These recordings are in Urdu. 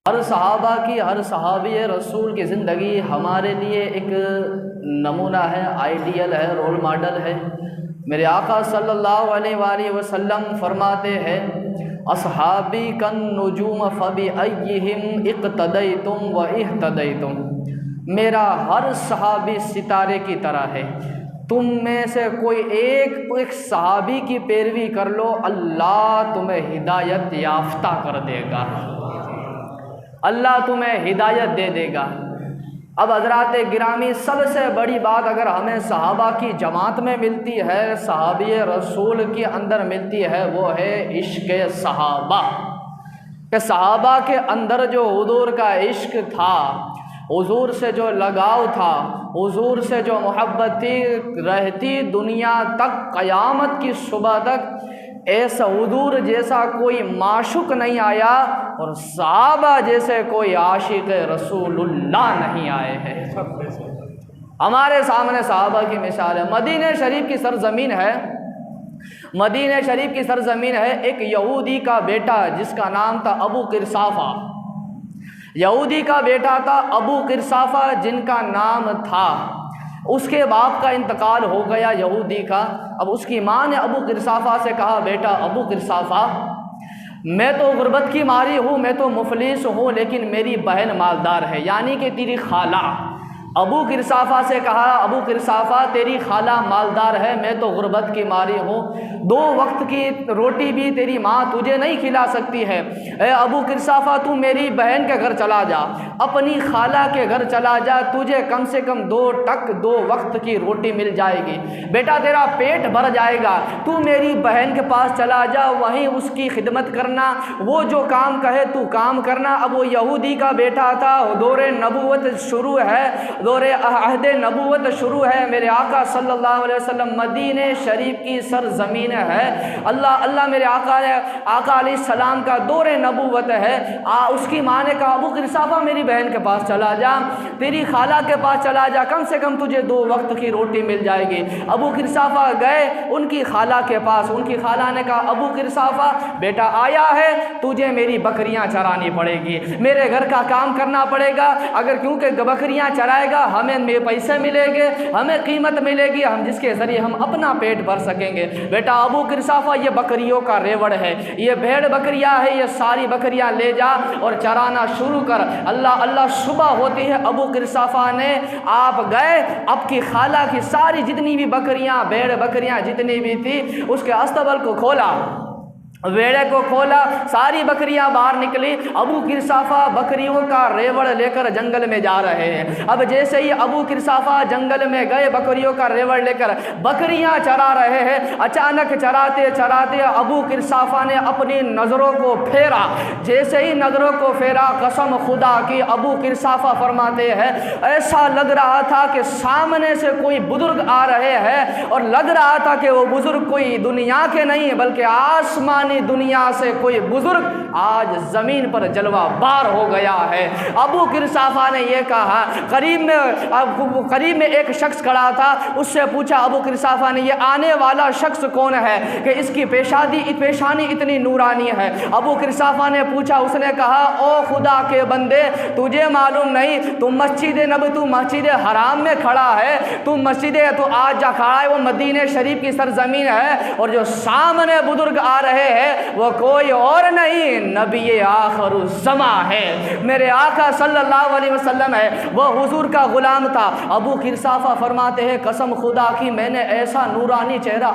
ہر صحابہ کی، ہر صحابی رسول کی زندگی ہمارے لیے ایک نمونہ ہے، آئیڈیل ہے، رول ماڈل ہے۔ میرے آقا صلی اللہ علیہ وآلہ وسلم فرماتے ہیں اصحابی کن نجوم فبأیہم اقتدیتم و اہتدیتم، میرا ہر صحابی ستارے کی طرح ہے، تم میں سے کوئی ایک صحابی کی پیروی کر لو، اللہ تمہیں ہدایت یافتہ کر دے گا، اللہ تمہیں ہدایت دے دے گا۔ اب حضرات گرامی، سب سے بڑی بات اگر ہمیں صحابہ کی جماعت میں ملتی ہے، صحابی رسول کے اندر ملتی ہے، وہ ہے عشق صحابہ، کہ صحابہ کے اندر جو حضور کا عشق تھا، حضور سے جو لگاؤ تھا، حضور سے جو محبت تھی، رہتی دنیا تک، قیامت کی صبح تک ایسا حضور جیسا کوئی معشوق نہیں آیا اور صحابہ جیسے کوئی عاشق رسول اللہ نہیں آئے ہیں۔ ہمارے سامنے صحابہ کی مثال ہے۔ مدینہ شریف کی سرزمین ہے، مدینہ شریف کی سرزمین ہے، ایک یہودی کا بیٹا جس کا نام تھا ابو قرصافہ، یہودی کا بیٹا تھا ابو قرصافہ جن کا نام تھا، اس کے باپ کا انتقال ہو گیا یہودی کا۔ اب اس کی ماں نے ابو قرصافہ سے کہا، بیٹا ابو قرصافہ، میں تو غربت کی ماری ہوں، میں تو مفلس ہوں، لیکن میری بہن مالدار ہے، یعنی کہ تیری خالہ۔ ابو قرصافہ سے کہا، ابو قرصافہ تیری خالہ مالدار ہے، میں تو غربت کی ماری ہوں، 2 وقت کی روٹی بھی تیری ماں تجھے نہیں کھلا سکتی ہے، اے ابو قرصافہ تو میری بہن کے گھر چلا جا، اپنی خالہ کے گھر چلا جا، تجھے کم سے کم 2 وقت کی روٹی مل جائے گی، بیٹا تیرا پیٹ بھر جائے گا، تو میری بہن کے پاس چلا جا، وہیں اس کی خدمت کرنا، وہ جو کام کہے تو کام کرنا۔ اب وہ یہودی کا بیٹا تھا، دور نبوت شروع ہے، دور عہد نبوت شروع ہے، میرے آقا صلی اللہ علیہ وسلم مدینہ شریف کی سرزمین ہے، اللہ میرے آقا علیہ السلام کا دور نبوت ہے۔ اس کی ماں نے کہا، ابو قرصافہ میری بہن کے پاس چلا جا، تیری خالہ کے پاس چلا جا، کم سے کم تجھے 2 وقت کی روٹی مل جائے گی۔ ابو قرصافہ گئے ان کی خالہ کے پاس، ان کی خالہ نے کہا، ابو قرصافہ بیٹا آیا ہے، تجھے میری بکریاں چرانی پڑے گی، میرے گھر کا کام کرنا پڑے گا، اگر کیونکہ بکریاں چرائے گا ہمیں پیسے ملیں گے، ہمیں قیمت ملے گی، ہم جس کے ذریعے ہم اپنا پیٹ بھر سکیں گے۔ بیٹا ابو قرصافہ یہ بکریوں کا ریوڑ ہے، یہ بھیڑ بکریاں ہے، یہ ساری بکریاں لے جا اور چرانا شروع کر۔ اللہ صبح ہوتی ہے، ابو قرصافہ نے آپ گئے، اب کی خالہ کی ساری جتنی بھی بکریاں، بھیڑ بکریاں جتنی بھی تھی، اس کے استبل کو کھولا، ویڑے کو کھولا، ساری بکریاں باہر نکلی۔ ابو قرصافہ بکریوں کا ریوڑ لے کر جنگل میں جا رہے ہیں۔ اب جیسے ہی ابو قرصافہ جنگل میں گئے بکریوں کا ریوڑ لے کر، بکریاں چرا رہے ہیں، اچانک چراتے چراتے ابو قرصافہ نے اپنی نظروں کو پھیرا، جیسے ہی نظروں کو پھیرا، قسم خدا کی ابو قرصافہ فرماتے ہیں ایسا لگ رہا تھا کہ سامنے سے کوئی بزرگ آ رہے ہیں، اور لگ رہا تھا کہ وہ بزرگ کوئی دنیا کے نہیں بلکہ آسمانی دنیا سے کوئی بزرگ آج زمین پر جلوہ بار ہو گیا ہے۔ ابو قرصافہ نے یہ کہا، قریب میں ایک شخص کھڑا تھا، اس سے پوچھا ابو قرصافہ نے، یہ آنے والا شخص کون ہے کہ اس کی پیشانی اتنی نورانی ہے؟ ابو قرصافہ نے پوچھا، اس نے کہا، او خدا کے بندے، تجھے معلوم نہیں تو مسجد حرام میں کھڑا ہے، تو تو آج جا کھڑا ہے، وہ مدینہ شریف کی سرزمین ہے، اور جو سامنے بزرگ آ رہے ہیں وہ کوئی اور نہیں، نبی آخر الزماں ہے، میرے آقا صلی اللہ علیہ وسلم ہے، وہ حضور کا غلام تھا۔ ابو قرصافہ فرماتے ہیں قسم خدا کی میں نے ایسا نورانی چہرہ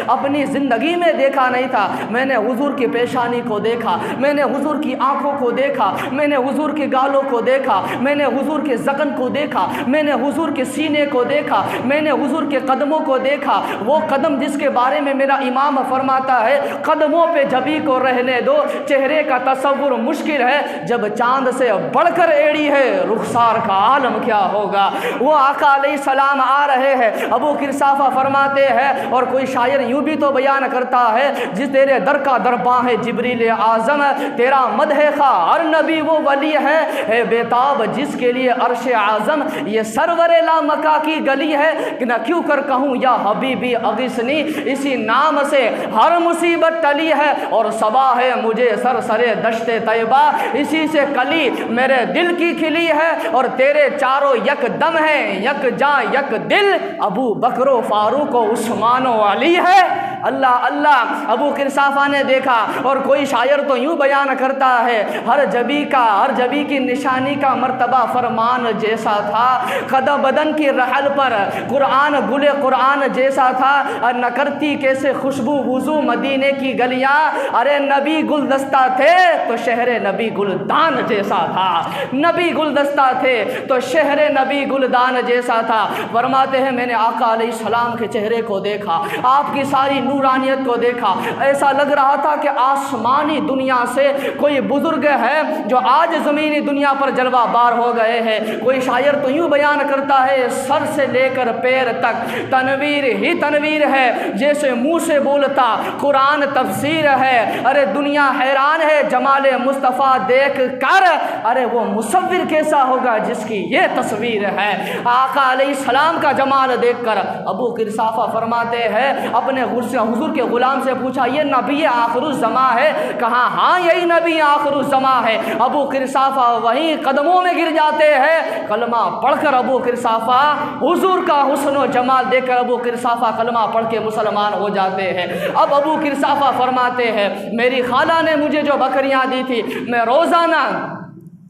اپنی زندگی میں دیکھا نہیں تھا، میں نے حضور کی پیشانی کو دیکھا، میں نے حضور کی آنکھوں کو دیکھا، میں نے حضور کے گالوں کو دیکھا، میں نے حضور کے ذقن کو دیکھا، میں نے حضور کے سینے کو دیکھا، میں نے حضور کے قدموں کو دیکھا، وہ قدم جس کے بارے میں میرا امام فرماتا ہے قدموں پہ جبی کو رہنے دو، چہرے کا تصور مشکل ہے، جب چاند سے بڑھ کر ایڑی ہے رخسار کا عالم کیا ہوگا۔ وہ آقا علیہ السلام آ رہے ہیں، ابو قرصافہ فرماتے ہیں، اور کوئی شاعر یوں بھی تو بیان کرتا ہے، جس تیرے در کا درباں ہے جبریل اعظم، تیرا مدح خواہ ہر نبی وہ ولی ہے بےتاب جس کے لیے عرش اعظم، یہ سرور لامکہ کی گلی ہے کہ نہ کیوں کر کہوں یا حبیبی اغثنی، اسی نام سے ہر مصیبت ٹلی ہے، اور صبا ہے مجھے سرسرے دشت طیبہ، اسی سے کلی میرے دل کی کھلی ہے، اور تیرے چاروں یک دم ہے، یک جاں یک دل، ابو بکر و فاروق و عثمان و علی ہے۔ اللہ اللہ، ابو قرصافہ نے دیکھا، اور کوئی شاعر تو یوں بیان کرتا ہے، ہر جبی کی نشانی کا مرتبہ فرمان جیسا تھا، قدم بدن کی رحل پر قرآن گل قرآن جیسا تھا، نہ کرتی کیسے خوشبو وضو مدینے کی گلیاں، ارے نبی گلدستہ تھے تو شہر نبی گلدان جیسا تھا، نبی گلدستہ تھے تو شہر نبی گلدان جیسا تھا۔ فرماتے ہیں میں نے آقا علیہ السلام کے چہرے کو دیکھا، آپ کی ساری نورانیت کو دیکھا، ایسا لگ رہا تھا کہ آسمانی دنیا سے کوئی بزرگ ہے جو آج زمینی دنیا پر جلوہ بار ہو گئے ہیں۔ کوئی شاعر تو یوں بیان کرتا ہے، سر سے لے کر پیر تک تنویر ہی تنویر ہے، جیسے منہ سے بولتا قرآن تفسیر ہے، ارے دنیا حیران ہے جمال مصطفیٰ دیکھ کر، ارے وہ مصور کیسا ہوگا جس کی یہ تصویر ہے۔ آقا علیہ السلام کا جمال دیکھ کر ابو قرصافہ فرماتے ہیں، اپنے حضور کے غلام سے پوچھا یہ نبی آخر الزماں ہے؟ کہا ہاں یہی نبی آخر الزماں ہے۔ ابو قرصافہ وہیں قدموں میں گر جاتے ہیں، کلمہ پڑھ کر ابو قرصافہ حضور کا حسن و جمال دیکھ کر ابو قرصافہ کلمہ پڑھ کے مسلمان ہو جاتے ہیں۔ اب ابو قرصافہ فرماتے ہیں، میری خالہ نے مجھے جو بکریاں دی تھی، میں روزانہ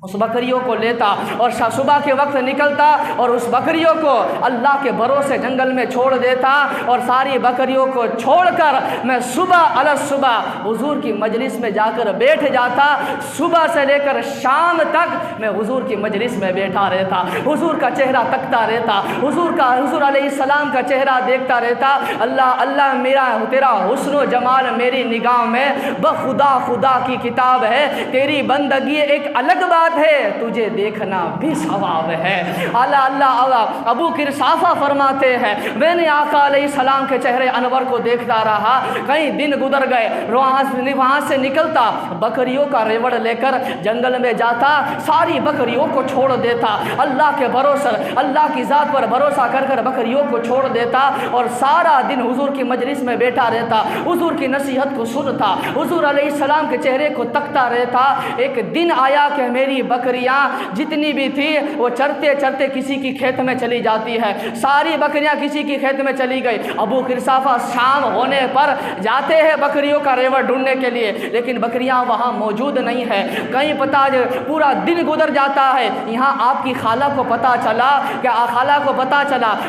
اس بکریوں کو لیتا اور صبح کے وقت نکلتا اور اس بکریوں کو اللہ کے بھروسے جنگل میں چھوڑ دیتا، اور ساری بکریوں کو چھوڑ کر میں صبح صبح حضور کی مجلس میں جا کر بیٹھ جاتا، صبح سے لے کر شام تک میں حضور کی مجلس میں بیٹھا رہتا، حضور کا چہرہ تکتا رہتا، حضور علیہ السلام کا چہرہ دیکھتا رہتا۔ اللہ اللہ، میرا تیرا حسن و جمال میری نگاہ میں بخدا خدا کی کتاب ہے، تیری بندگی ایک الگ بات ہے، تجھے دیکھنا بھی ثواب ہے۔ اللہ اللہ اللہ، ابو قرصافہ فرماتے ہیں میں نے آقا علیہ السلام کے چہرے انور کو دیکھتا رہا، کئی دن گزر گئے، وہاں سے نکلتا، بکریوں کا ریوڑ لے کر جنگل میں جاتا، ساری بکریوں کو چھوڑ دیتا، اللہ کے بھروسے اللہ کی ذات پر بھروسہ کر کر بکریوں کو چھوڑ دیتا، اور سارا دن حضور کی مجلس میں بیٹھا رہتا، حضور کی نصیحت کو سنتا، حضور علیہ السلام کے چہرے کو تکتا رہتا۔ ایک دن آیا کہ میری بکریاں جتنی بھی تھی وہ چرتے چرتے کسی کی کھیت میں چلی جاتی ہے، ساری بکریاں کسی کی کھیت میں چلی گئی۔ ابو قرصافہ شام ہونے پر جاتے ہیں بکریوں کا ریوڑ ڈھونڈنے کے لیے، لیکن بکریاں وہاں موجود نہیں ہے، کہیں پتہ پورا دن گزر جاتا ہے۔ یہاں آپ کی خالہ کو پتہ چلا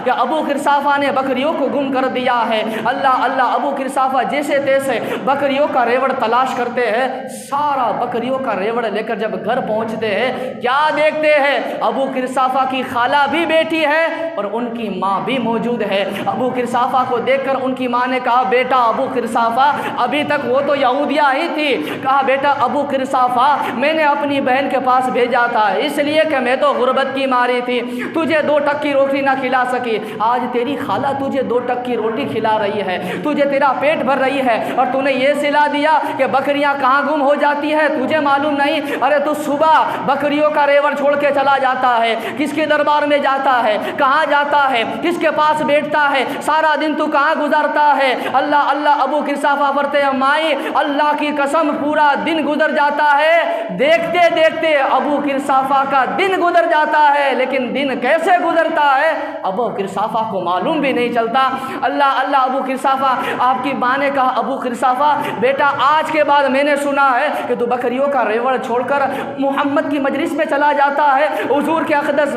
کہ ابو قرصافہ نے بکریوں کو گم کر دیا ہے۔ اللہ اللہ، ابو قرصافہ جیسے تیسے بکریوں کا ریوڑ تلاش کرتے ہیں، سارا بکریوں کا ریوڑ لے کر جب گھر پہنچتے ہیں، کیا دیکھتے ہیں؟ ابو قرصافہ کی خالہ بھی بیٹھی ہے اور ان کی ماں بھی موجود ہے۔ ابو قرصافہ کو دیکھ کر ان کی ماں نے کہا بیٹا ابو قرصافہ، ابھی تک وہ تو یہودیہ ہی تھی، کہا بیٹا ابو قرصافہ میں نے اپنی بہن کے پاس بھیجا تھا اس لیے کہ میں تو غربت کی ماری تھی، تجھے 2 ٹک کی روٹی نہ کھلا سکی، آج تیری خالہ تجھے 2 ٹک کی روٹی کھلا رہی ہے، تجھے تیرا پیٹ بھر رہی ہے، اور تو نے یہ سلا دیا کہ بکریاں کہاں گم ہو جاتی ہے تجھے معلوم نہیں؟ ارے تو صبح بکریوں کا ریوڑ چھوڑ کے چلا جاتا ہے، کس کے دربار میں جاتا ہے، کہاں جاتا ہے، کس کے پاس بیٹھتا ہے، سارا دن تو کہاں گزارتا ہے؟ اللہ اللہ، ابو قرصافہ فرتے ہیں مائی اللہ کی قسم پورا دن گزر جاتا ہے، دیکھتے دیکھتے ابو قرصافہ کا دن گزر جاتا ہے، لیکن دن کیسے گزرتا ہے ابو قرصافہ کو معلوم بھی نہیں چلتا۔ اللہ اللہ، ابو قرصافہ، آپ کی ماں نے کہا ابو قرصافہ بیٹا آج کے بعد میں نے سنا ہے کہ تو بکریوں کا ریوڑ چھوڑ کر محمد کی مجلس میں چلا جاتا ہے، حضور کے اقدس